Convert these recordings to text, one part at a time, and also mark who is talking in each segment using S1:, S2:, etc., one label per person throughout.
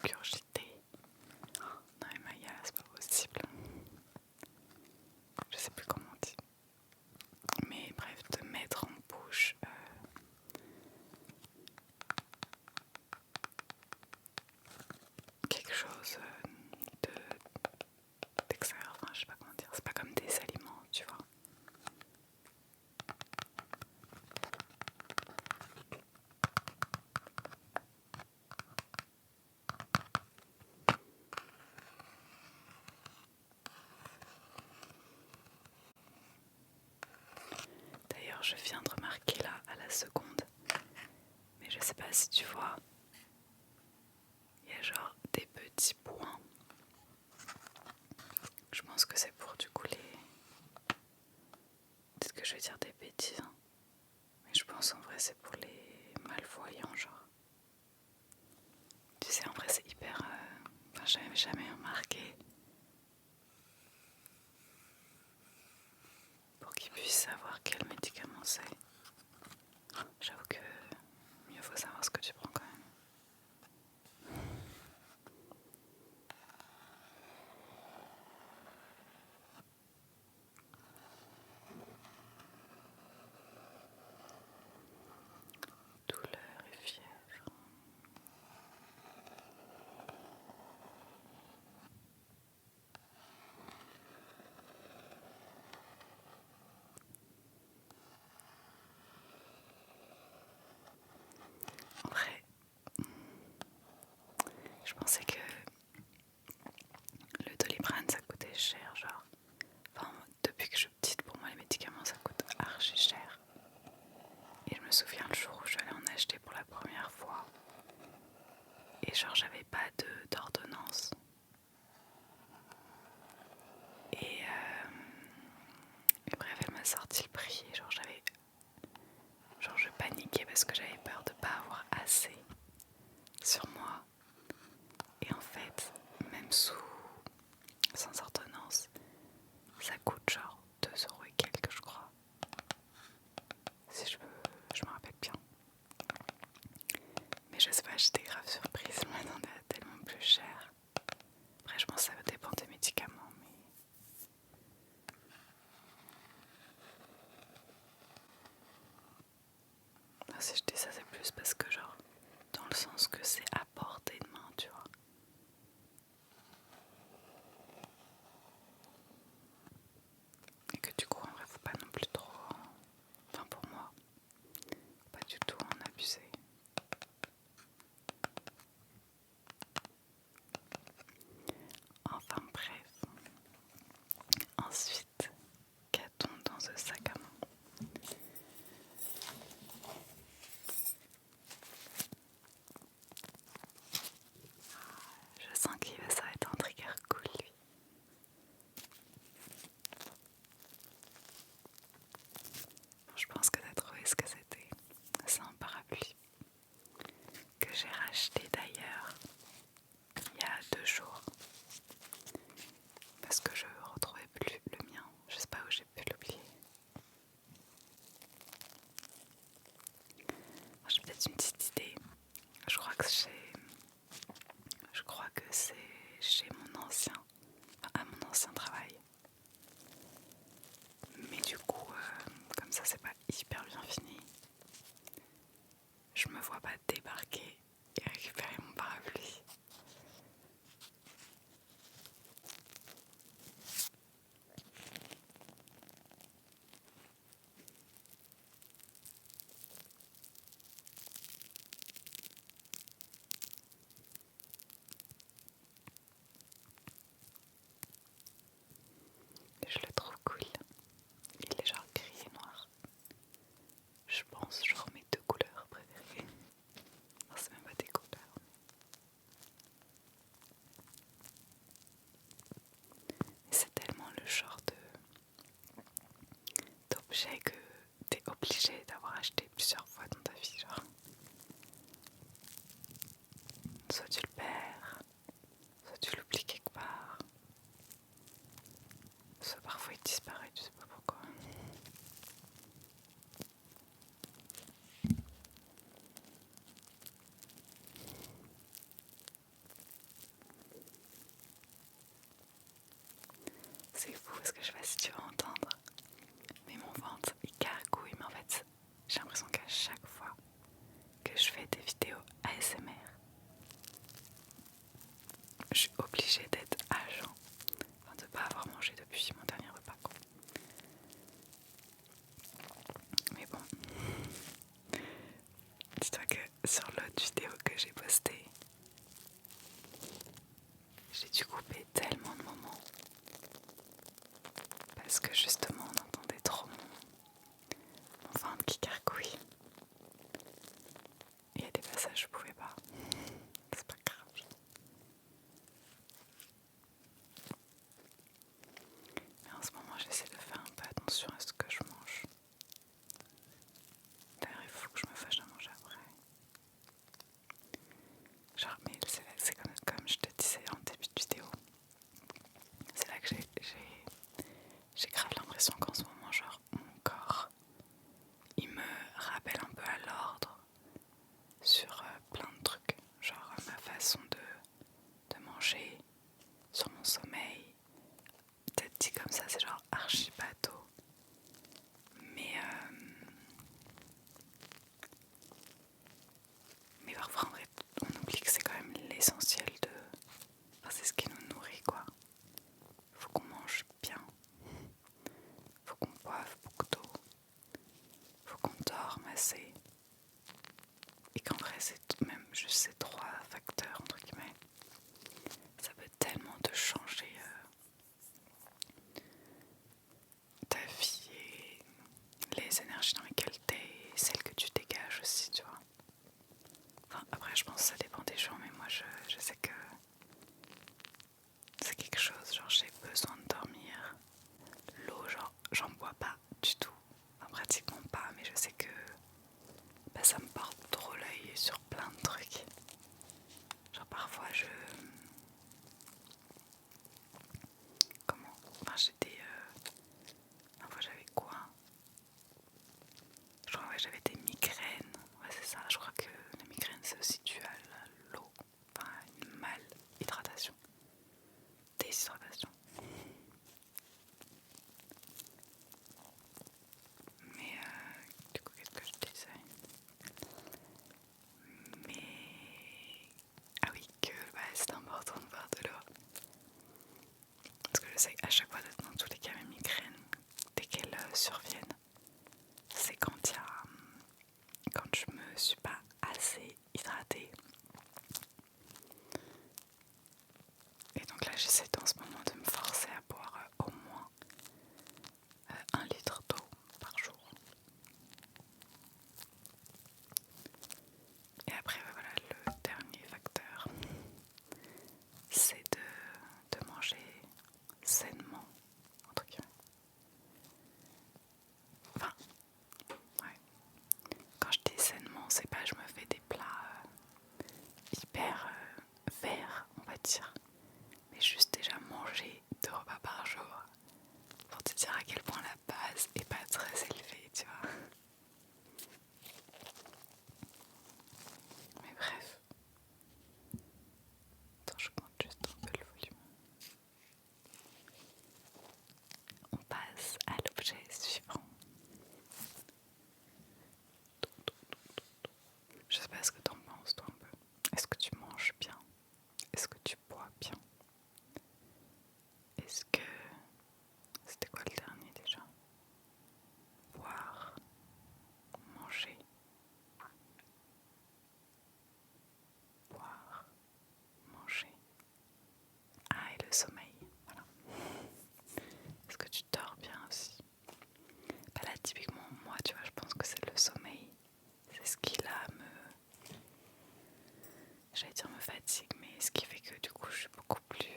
S1: régurgiter. Non mais Maya, c'est pas possible. Je sais plus comment on dit. Mais bref, de mettre en bouche quelque chose d'extérieur, enfin je sais pas comment dire, c'est pas comme des aliments, tu vois. D'ailleurs, je viens de remarquer là à la seconde, mais je sais pas si tu vois, il y a genre des petits points. Je pense que c'est pour du coup les... Peut-être que je vais dire des bêtises, hein. Mais je pense en vrai c'est pour les malvoyants genre. Tu sais en vrai c'est hyper... Enfin j'avais jamais remarqué. Pour qu'ils puissent savoir quel médicament c'est. J'avoue que mieux faut savoir ce que tu prends quand même. Douleur et fièvre. En vrai, je pensais que le Doliprane ça coûtait cher genre. Enfin, depuis que je suis petite, pour moi les médicaments ça coûte archi cher. Et je me souviens le jour où je suis allée en acheter pour la première fois. Et genre j'avais pas d'ordonnance. Et bref elle m'a sorti le prix et genre je paniquais parce que j'avais peur de pas avoir assez sur moi. Et en fait, même sans ordonnance, ça coûte genre 2 € et quelques je crois. Si je me rappelle bien. Mais je sais pas, j'étais grave surprise, je m'attendais à tellement plus cher. Après je pense que ça dépend des médicaments, mais... Non, si je dis ça c'est plus parce que genre, dans le sens que c'est à portée de main, tu vois. Et que du coup en vrai faut pas non plus trop... Enfin pour moi, faut pas du tout en abuser. Enfin bref. Ensuite, qu'a-t-on dans ce sac à main? Je sens qu'il va ça va être un trigger cool lui. Je pense que t'as trouvé ce que c'était. C'est un parapluie que j'ai racheté d'ailleurs il y a 2 jours. Parce que je retrouvais plus le mien. Je sais pas où j'ai pu l'oublier. J'ai peut-être une petite idée. Je crois que c'est chez à mon ancien travail. Mais du coup, comme ça c'est pas hyper bien fini, je me vois pas débarquer et récupérer mon parapluie. Je sais pas si tu vas entendre, mais mon ventre il gargouille. Mais en fait, j'ai l'impression qu'à chaque fois que je fais des vidéos ASMR, je suis obligée d'être à jeun, enfin de pas avoir mangé depuis mon dernier repas, quoi. Mais bon, dis-toi que sur l'autre vidéo que j'ai postée, j'ai dû couper tellement de moments parce que justement on entendait trop mon ventre qui gargouille. Il y a des passages je pouvais pas, c'est pas grave. Mais en ce moment j'essaie de faire un peu attention à ce que je mange. D'ailleurs il faut que je me fasse à manger après. Genre mais c'est comme je te disais en début de vidéo. C'est là que j'ai grave l'impression qu'en ce moment genre mon corps il me rappelle un peu à l'ordre sur plein de trucs. Genre ma façon de manger, sur mon sommeil. Peut-être dit comme ça c'est genre archi bateau. Mais parfois en vrai on oublie que c'est quand même l'essentiel de... Enfin c'est ce qui nous nourrit quoi. Faut qu'on mange bien. Faut qu'on boive beaucoup d'eau. Faut qu'on dorme assez. Et qu'en vrai c'est même juste ces trois facteurs entre guillemets. Ça peut tellement te changer ta vie et les énergies dans lesquelles t'es et celles que tu dégages aussi, tu vois. Enfin, après je pense que ça dépend des gens, mais moi je sais que c'est quelque chose, genre j'ai besoin de dormir. L'eau, genre j'en bois pas du tout, enfin pratiquement pas, mais je sais que bah, ça me porte trop l'œil sur plein de trucs. Genre parfois comment, enfin j'étais une fois j'avais quoi, je crois que j'avais des migraines. Ouais c'est ça, je crois que la migraine c'est aussi dû à l'eau, enfin une malhydratation, déshydratation. Mais du coup qu'est-ce que je disais? Mais ah oui que bah, c'est important de boire de l'eau. Parce que je sais qu'à chaque fois dans tous les cas mes migraines, dès qu'elles surviennent, c'est quand je me suis pas assez hydratée. Et donc là j'essaie en ce moment de me forcer à boire au moins 1 litre d'eau par jour. Et après voilà, le dernier facteur, c'est de manger sainement, entre guillemets. Enfin, ouais. Quand je dis sainement, c'est pas je me fais des plats hyper verts, on va dire. Mais juste déjà manger 2 repas par jour pour te dire à quel point la base est pas très élevée, tu vois. Mais bref, attends, je compte juste un peu le volume. On passe à l'objet suivant. Je sais pas ce que t'en penses toi un peu. Est-ce que tu manges bien? Est-ce que tu bois bien? Est-ce que... C'était quoi le dernier déjà? Boire, manger, boire, manger. Ah, et le sommeil, voilà. Est-ce que tu dors bien aussi? Bah là, typiquement, moi, tu vois, je pense que c'est le sommeil. C'est ce qui, là, j'allais dire me fatigue, mais ce qui fait que, du coup, je suis beaucoup plus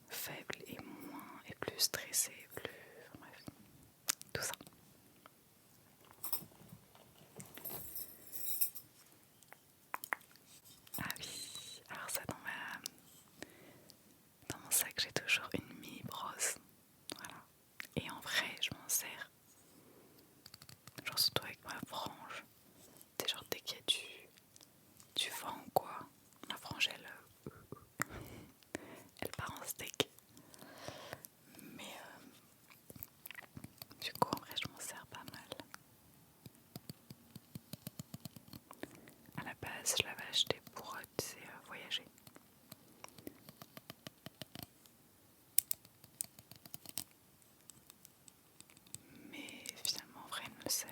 S1: faible et plus stressée, plus... Enfin, bref, tout ça. Ah oui, alors ça, dans mon sac, j'ai toujours une mini brosse. Voilà. Et en vrai, je m'en sers. Genre surtout avec ma frange. C'est genre dès qu'il y a du vent ou quoi, ma frange elle part en steak. Mais base, je l'avais acheté pour tu sais, voyager. Mais finalement, en vrai, elle me sert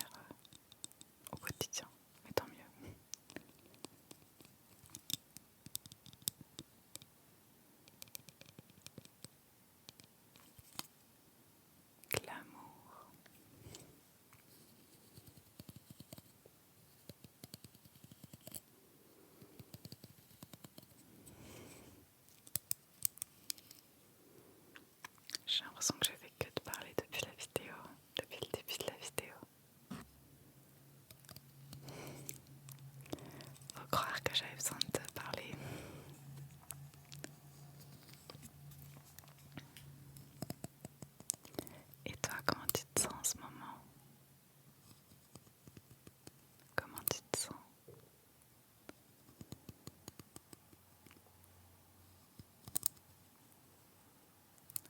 S1: au quotidien. Mais tant mieux. Glamour. J'ai l'impression que j'ai fait que de parler depuis la vidéo, depuis le début de la vidéo. Faut croire que j'avais besoin de te parler. Et toi, comment tu te sens en ce moment? Comment tu te sens?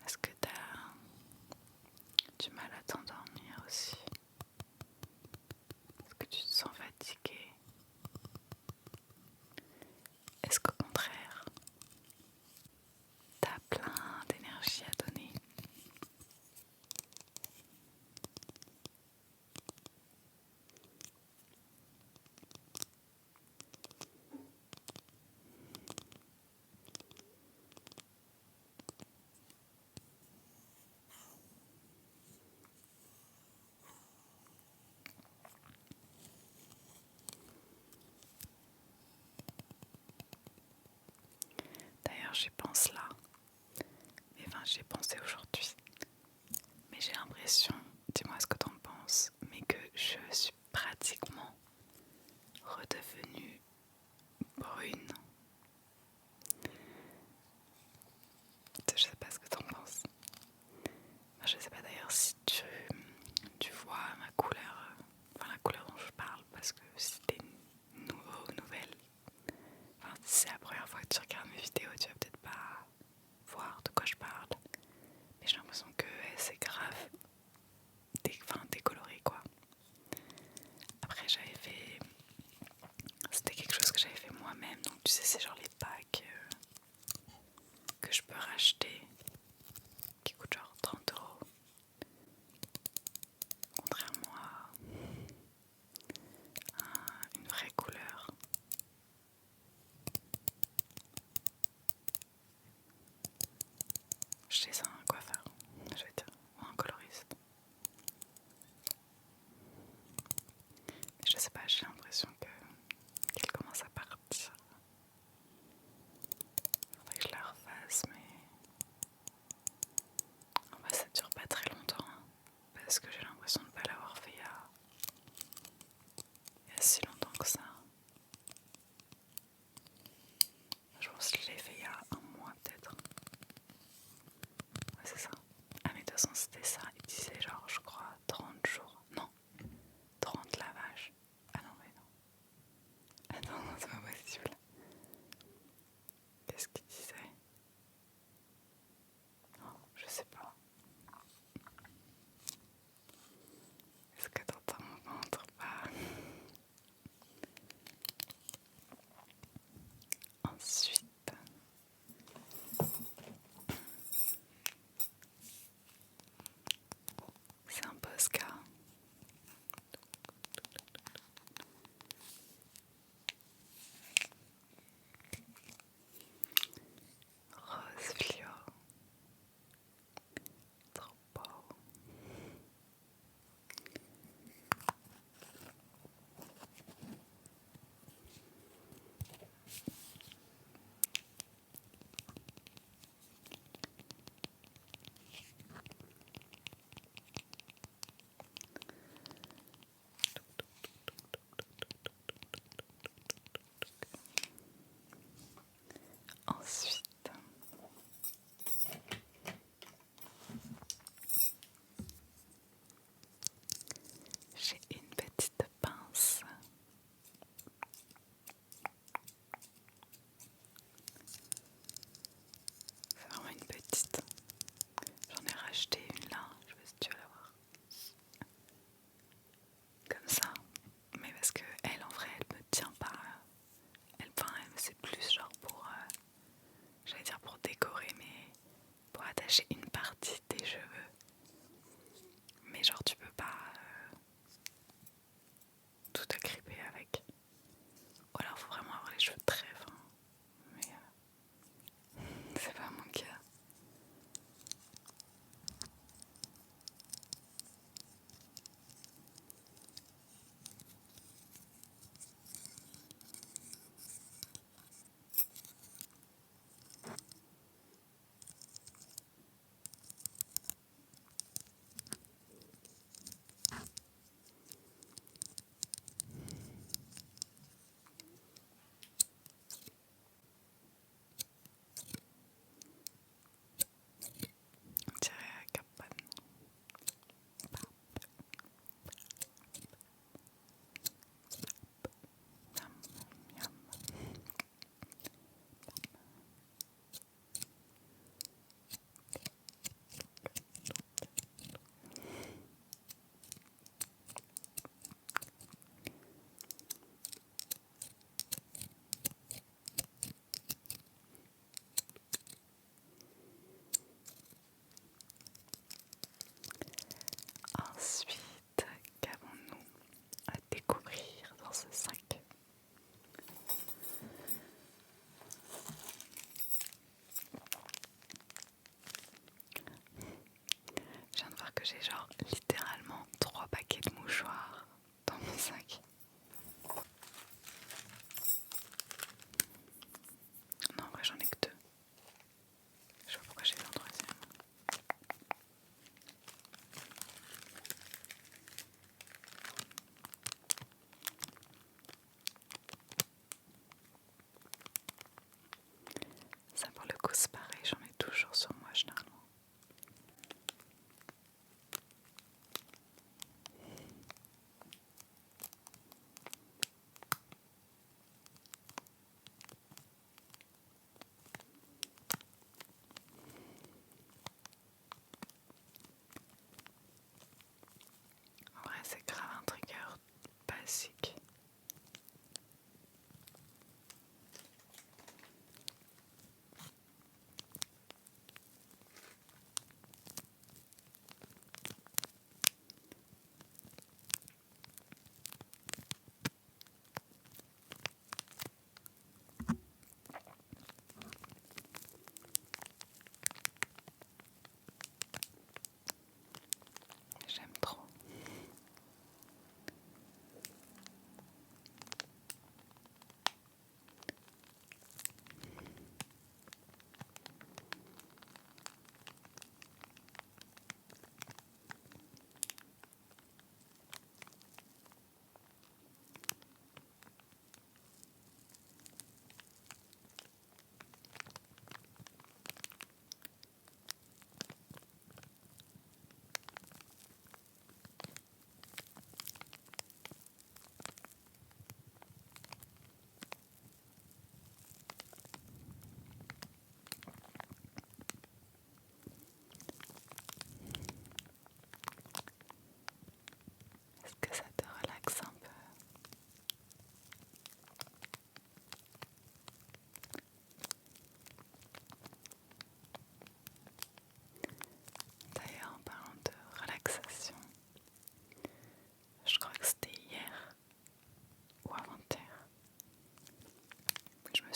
S1: Est-ce que tu as du mal à t'endormir aussi? Est-ce que tu te sens fatigué? Est-ce qu'au contraire, tu as plein d'énergie à donner? D'ailleurs, j'y pense là. Enfin, j'y ai pensé aujourd'hui. Mais j'ai l'impression, dis-moi ce que t'en penses, mais que je suis pratiquement redevenue brune. Je sais pas ce que t'en penses. Je sais pas d'ailleurs si tu vois ma couleur, enfin la couleur dont je parle, parce que si t'es nouveau ou nouvelle, enfin si c'est la première fois que tu regardes mes vidéos, tu vas peut-être pas voir de quoi je parle. Mais j'ai l'impression que c'est grave décoloré quoi. Après j'avais fait, c'était quelque chose que j'avais fait moi-même, donc tu sais c'est genre les packs que je peux racheter qui coûtent genre 30 €. Contrairement à une vraie couleur. Chez un coiffeur, je veux dire, ou un coloriste. Mais je sais pas, j'ai l'impression qu'elle commence à partir. Faudrait que je la refasse, mais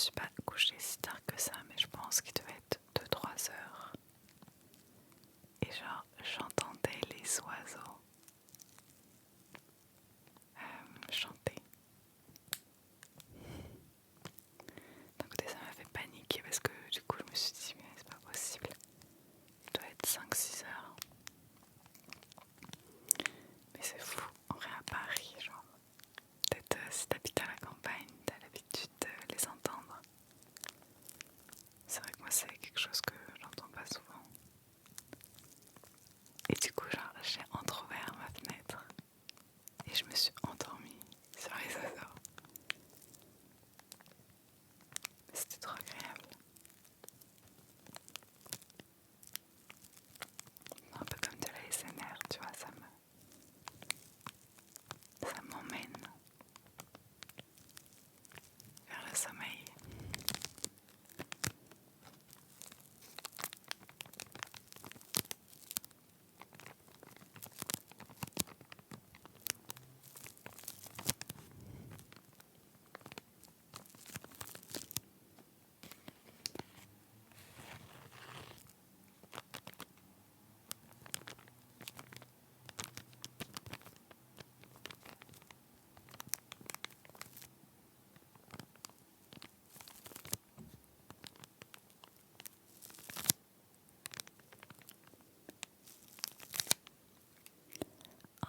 S1: suis pas couchée si tard que ça, mais je pense qu'il devait être 2-3 heures. Et genre, j'entendais les oiseaux chanter. D'un côté, ça m'a fait paniquer parce que du coup, je me suis dit, mais c'est pas possible. Il doit être 5-6 heures. Mais c'est fou, en vrai, à Paris, genre. Peut-être si t'habites à la campagne, t'as l'habitude de les entendre. C'est vrai que moi, c'est quelque chose que j'entends pas souvent. Et du coup, genre, j'ai entrouvert ma fenêtre et je me suis endormie sur les oiseaux. C'était trop agréable. Un peu comme de la l'ASMR, tu vois, ça m'emmène vers le sommeil.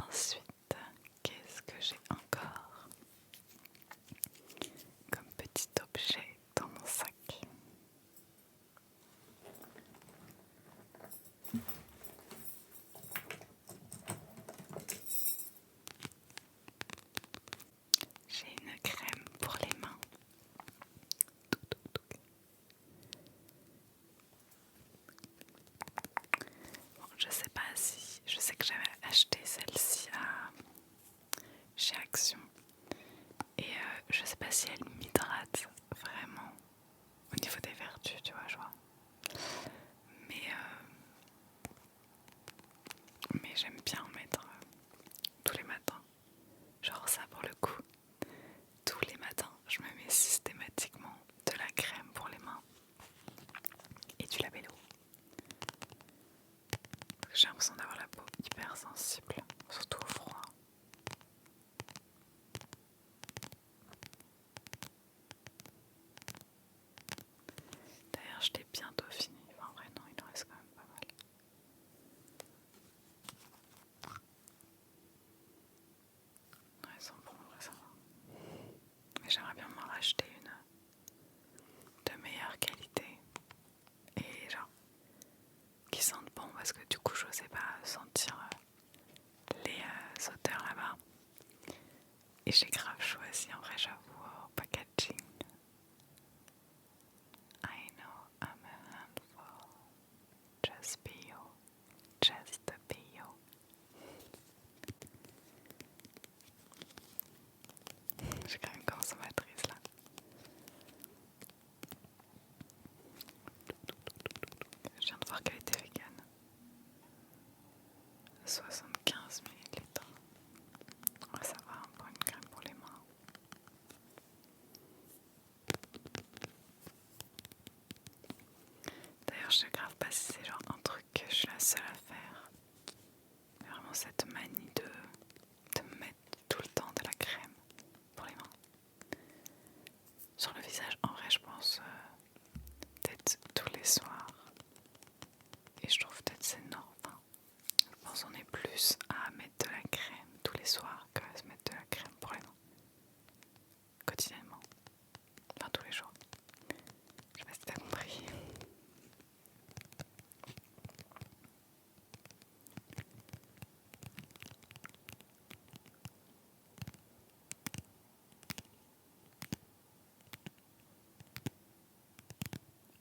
S1: Ensuite, qu'est-ce que j'ai encore comme petit objet dans mon sac? J'ai une crème pour les mains. Bon, je sais pas si... Je sais que j'avais acheté celle-ci chez Action. Et je sais pas si elle m'hydrate vraiment au niveau des vertus, tu vois, je vois. Mais j'aime bien en mettre tous les matins. Genre ça pour le coup. Tous les matins, je me mets systématiquement de la crème pour les mains et du labello. J'ai l'impression d'avoir la peau hyper sensible, surtout au froid. D'ailleurs, je l'ai bientôt fini. Enfin, en vrai, non, il en reste quand même pas mal. Ouais, ils sont bons, en vrai, ça va. Mais j'aimerais bien m'en racheter une de meilleure qualité. Et genre, qui sentent bon, parce que du coup, je sais pas sentir les odeurs là-bas. Et j'ai grave choisi, en vrai, j'avoue, au packaging. I know I'm a handful. Just be you. Just be you. J'ai quand même consommatrice là. Je viens de voir qu'elle était vegan. 75 millilitres. Ouais, ça va pour une crème pour les mains. D'ailleurs, je sais grave pas si c'est genre un truc que je suis la seule à faire. Mais vraiment cette manie de me mettre tout le temps de la crème pour les mains. Sur le visage, en vrai, je pense peut-être tous les soirs. Et je trouve peut-être c'est normal. Enfin, je pense qu'on est plus à mettre de la crème tous les soirs qu'à se mettre de la crème pour les mains. Quotidiennement. Enfin, tous les jours. Je sais pas si t'as compris.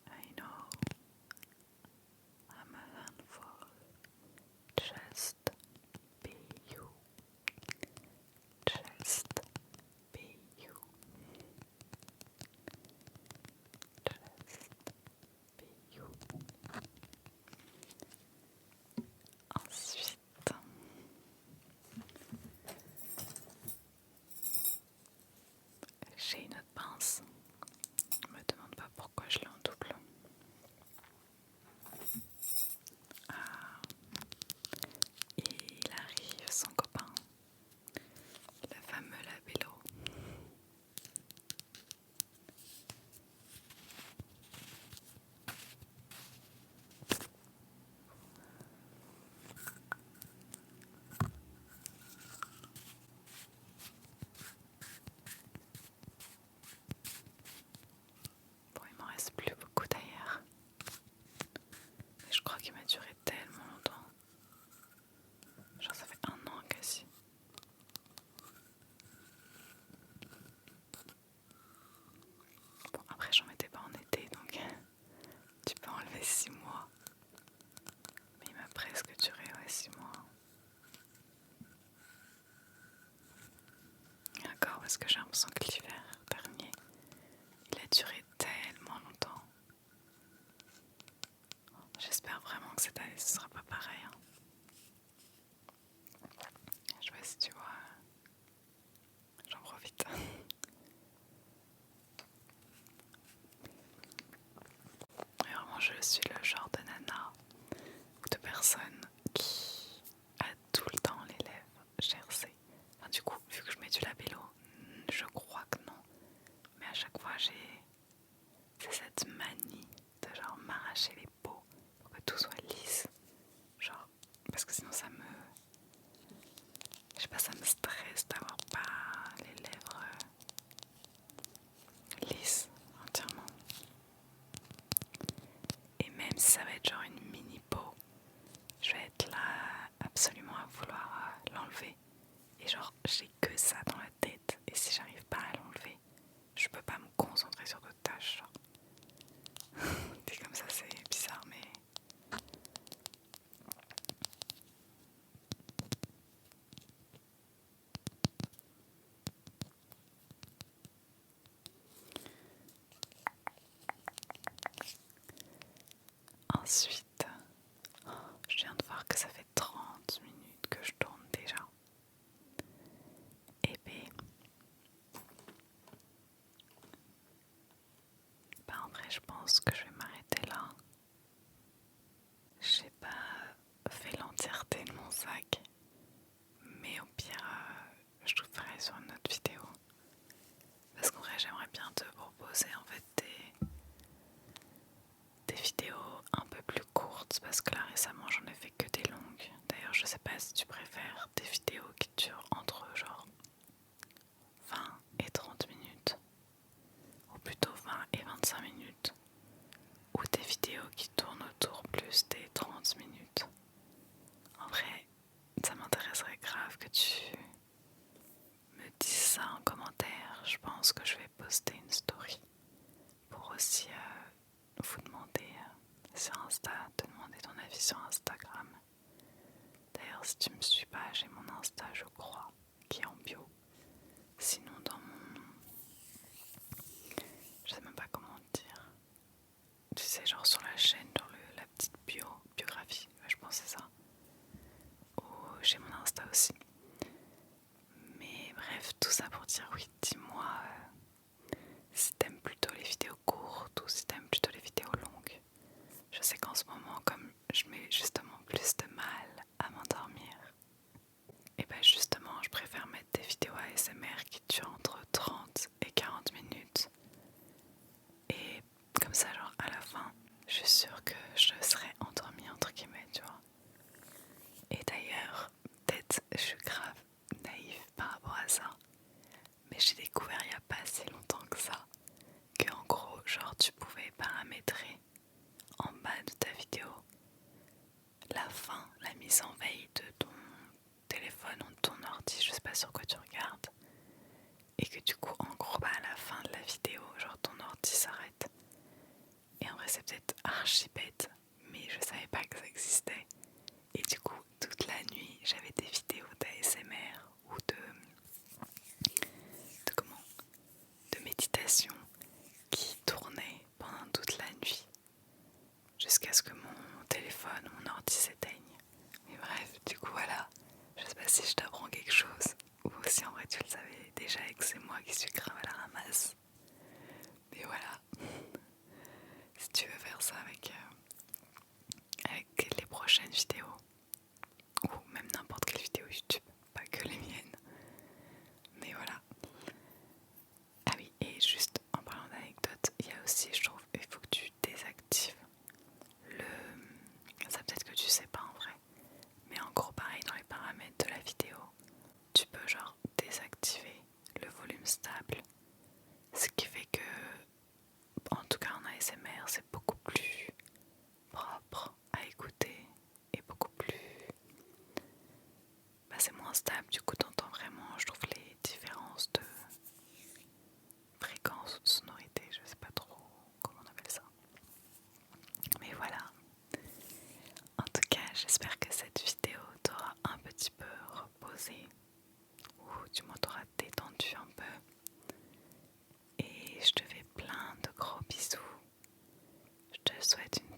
S1: I know I'm a handful. Just be you. Just be you. Just be you. Ensuite, j'ai une autre pince. Me pas pourquoi je l'ai en double. Ah, il arrive son copain, le fameux labello. Bon, il m'en reste plus beaucoup d'ailleurs. Mais je crois qu'il m'a duré tellement longtemps. Genre ça fait 1 an quasi. Bon, après j'en mettais pas en été donc tu peux enlever 6 mois. Mais il m'a presque duré 6 mois. Et encore parce que j'ai l'impression que l'hiver dernier il a duré tellement longtemps. J'espère vraiment que cette année ce sera pas pareil. Hein. Je sais pas si tu vois, j'en profite. Et vraiment je suis le genre de nana ou de personne qui a tout le temps les lèvres gercées. Enfin, du coup, vu que je mets du labello, je crois que non. Mais à chaque fois c'est cette manie de genre m'arracher les peaux pour que tout soit lisse. Genre, parce que sinon ça me... Je sais pas, ça me stresse d'avoir pas les lèvres lisses entièrement. Et même si ça va être genre une mini peau, je vais être là absolument à vouloir l'enlever. Et genre, j'ai que ça dans la tête. Et si j'arrive pas à l'enlever, je peux pas me concentrer sur d'autres tâches. Genre. Dit comme ça, c'est bizarre, mais... Ensuite, je viens de voir que ça fait 30 minutes que je tourne déjà. Et ben, en vrai, je pense que je vais m'arrêter là. J'ai pas fait l'entièreté de mon sac, mais au pire, je te ferai sur une autre vidéo. Parce qu'en vrai, j'aimerais bien te proposer en fait des vidéos un peu plus courtes, parce que là récemment j'en ai fait que des longues. D'ailleurs, je sais pas si tu préfères des vidéos qui durent entre genre 20 et 30 minutes, ou plutôt 20 et 25 minutes, ou des vidéos qui tournent autour plus des 30 minutes. En vrai, ça m'intéresserait grave que tu me dises ça en commentaire. Je pense que je vais poster une story pour aussi vous demander sur Insta, te demander ton avis sur Instagram. D'ailleurs, si tu me suis pas, j'ai mon Insta, je crois, qui est en bio. Sinon, dans mon... Je sais même pas comment dire. Tu sais, genre sur la chaîne, dans la petite biographie, je pense que c'est ça. Ou j'ai mon Insta aussi. Mais bref, tout ça pour dire oui, dis-moi si t'aimes plutôt les vidéos courtes ou si t'aimes plutôt les vidéos longues. Je sais qu'en ce moment, comme je mets justement plus de mal à m'endormir, et ben justement, je préfère mettre des vidéos ASMR qui durent entre 30 et 40 minutes. Et comme ça, genre à la fin, je suis sûre que je serai endormie entre guillemets, tu vois. Et d'ailleurs, peut-être je suis grave naïve par rapport à ça, mais j'ai découvert il n'y a pas si longtemps que ça, que en gros, genre tu pouvais paramétrer en bas de ta vidéo la fin, la mise en veille de ton téléphone ou de ton ordi, je sais pas sur quoi tu regardes, et que du coup en gros à la fin de la vidéo, genre ton ordi s'arrête. Et en vrai c'est peut-être archi bête, mais je savais pas que ça existait. Et du coup toute la nuit j'avais des vidéos d'ASMR ou de comment, de méditation qui tournaient pendant toute la nuit jusqu'à ce que mon téléphone ou mon ordi s'éteigne. Mais bref, du coup voilà, je sais pas si je t'apprends quelque chose ou si en vrai tu le savais déjà et que c'est moi qui suis grave à la ramasse. Mais voilà. aussi, je trouve, il faut que tu désactives le... Ça peut-être que tu sais pas en vrai. Mais en gros, pareil, dans les paramètres de la vidéo, tu peux genre désactiver le volume stable. Ce qui fait que, en tout cas en ASMR, c'est beaucoup plus propre à écouter et beaucoup plus... c'est moins stable, du coup t'entends vraiment, je trouve, les différences de fréquence ou de sonorité, je sais pas trop comment on appelle ça. Mais voilà, en tout cas j'espère que cette vidéo t'aura un petit peu reposé, ou du moins t'aura détendu un peu. Et je te fais plein de gros bisous. Je te souhaite une